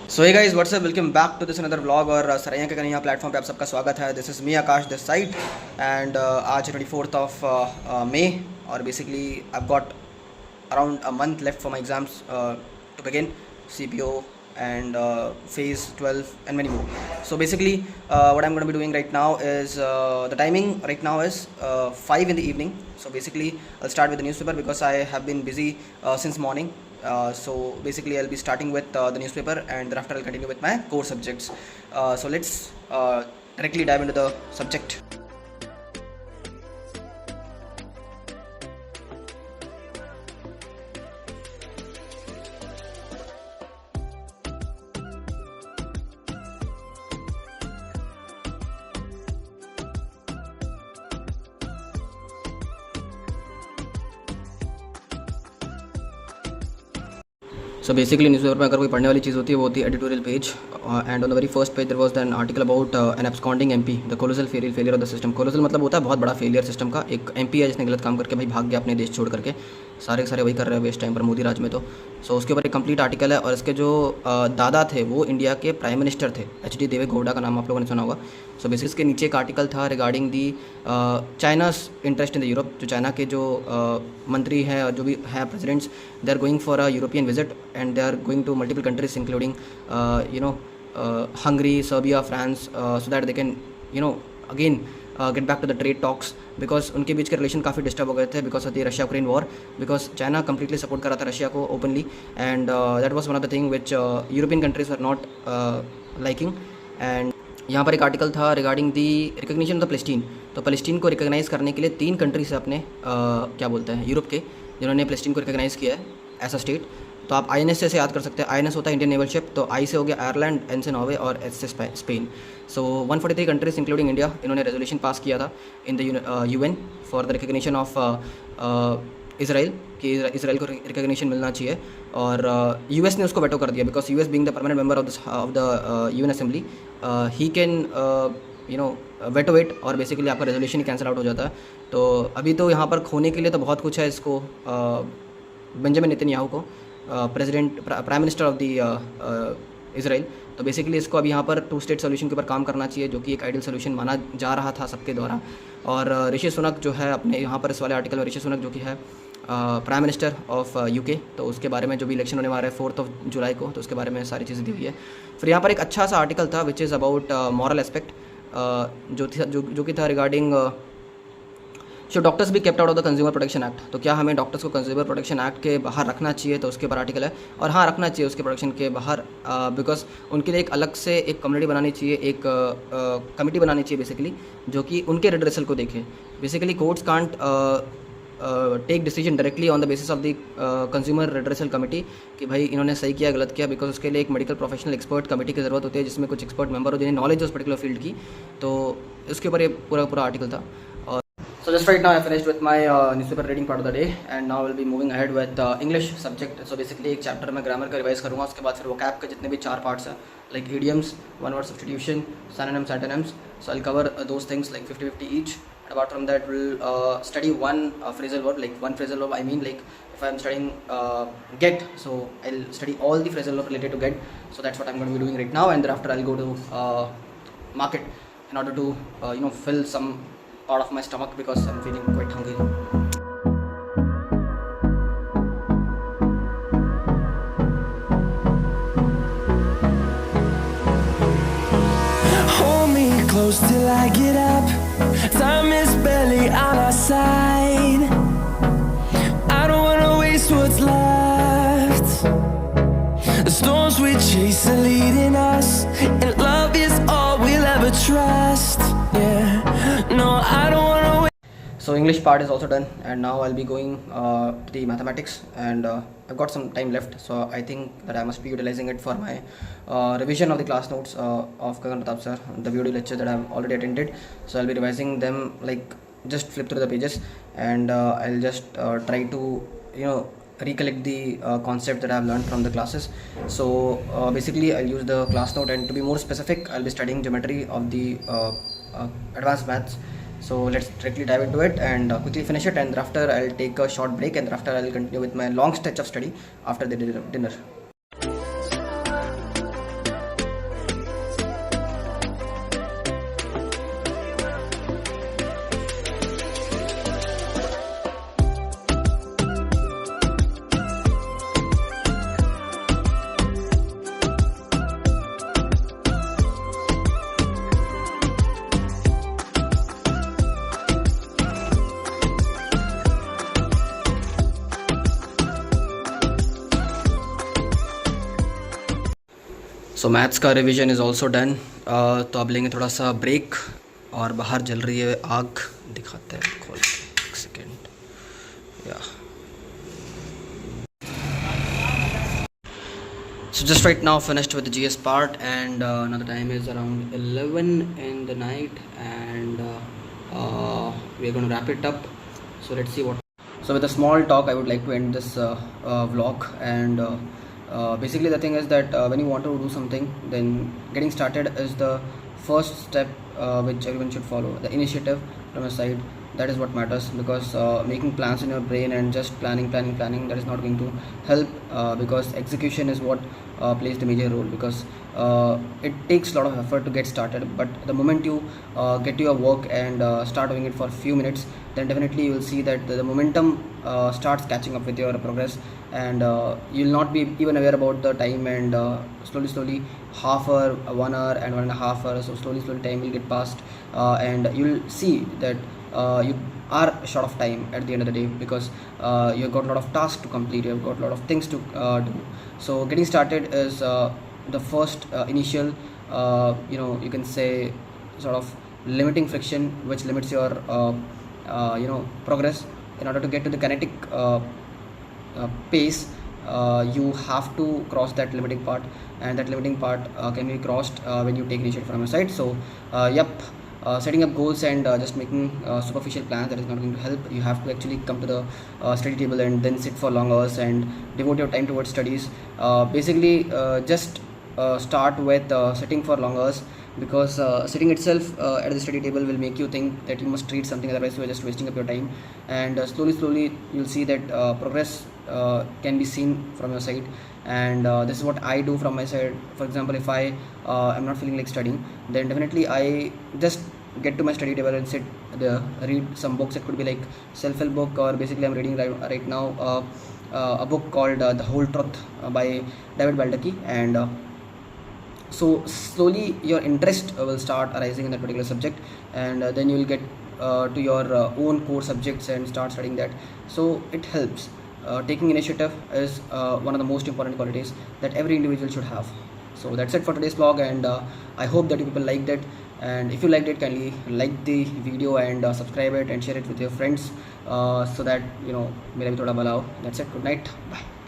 So hey guys what's up welcome back to this another vlog और सरैया के Kanhaiya platform पे आप सबका स्वागत है। This is me Akash this side and आज 24th ऑफ मे और basically I got around a month left for my exams to begin CPO and phase 12 and many more. So basically what I'm going to be doing right now is the timing right now is 5 in the evening. So basically I'll start with the newspaper because I have been busy since morning. So basically I'll be starting with the newspaper and thereafter I'll continue with my core subjects. So let's directly dive into the subject. So basically newspaper में अगर कोई पढ़ने वाली चीज़ होती है वो होती है editorial page and on the very first page there was an article about an absconding MP the colossal failure of the system. Colossal मतलब होता है बहुत बड़ा फेलियर सिस्टम का। एक एमपी है जिसने गलत काम करके भाई भाग गया अपने देश छोड़ करके, सारे के सारे वही कर रहे हैं वेस्ट टाइम पर मोदी राज में। तो सो उसके ऊपर एक कंप्लीट आर्टिकल है और इसके जो दादा थे वो इंडिया के प्राइम मिनिस्टर थे, एच डी देवे गौड़ा का नाम आप लोगों ने सुना होगा। सो बेसिकली इसके नीचे एक आर्टिकल था regarding the China's interest in the Europe. जो चाइना के जो मंत्री हैं और जो भी हैं presidents, they are going for a European visit and they are going to multiple countries including Hungary, Serbia, France, so that they can again get back to the trade talks because उनके बीच के relation काफ़ी disturb हो गए थे because of the Russia Ukraine war, because China completely support कर रहा था Russia को openly and that was one of the thing which European countries are not liking. एंड यहाँ पर एक आर्टिकल था regarding the recognition of the Palestine. तो पैलेस्टीन को रिकग्नाइज़ करने के लिए 3 कंट्री से अपने क्या बोलते हैं यूरोप के, जिन्होंने पैलेस्टीन को रिकग्नाइज़ किया है एज अ स्टेट। तो आप INS से याद कर सकते हैं। INS होता है इंडियन नेवल शिप, तो आई से हो गया आयरलैंड, एन से नॉर्वे और एस से स्पेन। सो 143 कंट्रीज इंक्लूडिंग इंडिया इन्होंने रेजोल्यूशन पास किया था in the UN for the recognition of Israel कि इसराइल को रिकग्निशन मिलना चाहिए। और US ने उसको वेटो कर दिया because US being the permanent member of the UN assembly he can veto it और बेसिकली आपका रेजोल्यूशन ही कैंसिल आउट हो जाता है। तो अभी तो यहाँ पर खोने के लिए तो बहुत कुछ है इसको बेंजामिन नेतन्याहू को, president prime minister of the Israel. तो बेसिकली इसको अभी यहाँ पर 2 स्टेट सोल्यूशन के ऊपर काम करना चाहिए जो कि एक आइडियल सोल्यूशन माना जा रहा था सबके द्वारा। और ऋषि सुनक जो है अपने यहाँ पर इस वाले आर्टिकल में, ऋषि सुनक जो कि है प्राइम मिनिस्टर ऑफ UK, तो उसके बारे में जो भी इलेक्शन होने वाला है 4 जुलाई को, तो उसके बारे में सारी चीज़ें दी हुई है। फिर यहाँ पर एक अच्छा सा आर्टिकल था which is about moral aspect जो कि था रिगार्डिंग शो डॉक्टर्स भी kept out of the consumer protection act. तो क्या हमें डॉक्टर्स को कंज्यूमर प्रोटेक्शन एक्ट के बाहर रखना चाहिए, तो उसके ऊपर आर्टिकल है। और हाँ, रखना चाहिए उसके प्रोटेक्शन के बाहर बिकॉज उनके लिए एक अलग से एक कम्युनिटी बनानी चाहिए, एक कमिटी बनानी चाहिए बेसिकली जो कि उनके रिड्रेसल को देखे। Basically courts can't take decision directly on the basis of the consumer redressal committee कि भाई इन्होंने सही किया गलत किया, बिकॉज उसके लिए एक मेडिकल प्रोफेशनल एक्सपर्ट कमेटी की ज़रूरत होती है जिसमें कुछ एक्सपर्ट मेंबर हो जिन्हें नॉलेज है उस पर्टिकुलर फील्ड की। तो उसके ऊपर ये पूरा आर्टिकल था। So just right now I finished with my newspaper reading part of the day and now we'll be moving ahead with English subject. So basically एक चैप्टर में ग्रामर का रिवाइज करूँगा, उसके बाद फिर vocab के जितने भी 4 पार्ट्स हैं like idioms, one word substitution, synonyms, antonyms. So I'll cover those things like 50-50 each. And apart from that we'll study one phrasal verb, like one phrasal verb I mean like if I'm studying get, so I'll study all the phrasal verb related to get. So that's what I'm going to be doing right now and thereafter I'll go to market in order to fill some part of my stomach because I'm feeling quite hungry. Hold me close till I get up. Time is barely on our side. I don't wanna waste what's left. The storms we chase are leading us, and love is all we'll ever trust. Yeah, no, I don't wanna wait. So English part is also done and now I'll be going to the mathematics and I've got some time left, so I think that I must be utilizing it for my revision of the class notes of Gagan Pratap sir, the video lecture that I've already attended. So I'll be revising them, like just flip through the pages and I'll just try to recollect the concept that I've learned from the classes. So basically I'll use the class note and to be more specific I'll be studying geometry of the advanced maths. So let's directly dive into it and quickly finish it and thereafter I'll take a short break and thereafter I'll continue with my long stretch of study after the dinner. So maths का revision is also done. तो अब लेंगे थोड़ा सा break. और बाहर जल रही है आग, दिखाते हैं खोल के, एक सेकेंड. या so just right now finished with the GS part, and now the time is around 11 in the night, and we're going to wrap it up. So let's see what. So with a small talk I would like to end this vlog, and basically the thing is that when you want to do something, then getting started is the first step which everyone should follow. The initiative from your side, that is what matters, because making plans in your brain and just planning, that is not going to help, because execution is what plays the major role, because it takes a lot of effort to get started, but the moment you get to your work and start doing it for a few minutes, then definitely you will see that the momentum starts catching up with your progress, and you will not be even aware about the time, and slowly half hour, 1 hour and 1.5 hours, so slowly time will get passed, and you will see that you are short of time at the end of the day, because you've got a lot of tasks to complete, you've got a lot of things to do. So getting started is the first initial you can say sort of limiting friction, which limits your progress. In order to get to the kinetic pace, you have to cross that limiting part, and that limiting part can be crossed when you take initiative from your side. So setting up goals and just making superficial plans, that is not going to help. You have to actually come to the study table and then sit for long hours and devote your time towards studies. Basically just start with sitting for long hours, because sitting itself at the study table will make you think that you must read something, otherwise you are just wasting up your time, and slowly you'll see that progress can be seen from your side. And this is what I do from my side. For example, if I am not feeling like studying, then definitely I just get to my study table and sit there, read some books. It could be like self-help book, or basically I'm reading right now a book called The Whole Truth by David Baldacci, and so slowly your interest will start arising in that particular subject, and then you will get to your own core subjects and start studying that. So it helps. Taking initiative is one of the most important qualities that every individual should have. So that's it for today's vlog, and I hope that you people liked it, and if you liked it, kindly like the video and subscribe it and share it with your friends, so that मेरा भी थोड़ा भला हो. That's it. Good night. Bye.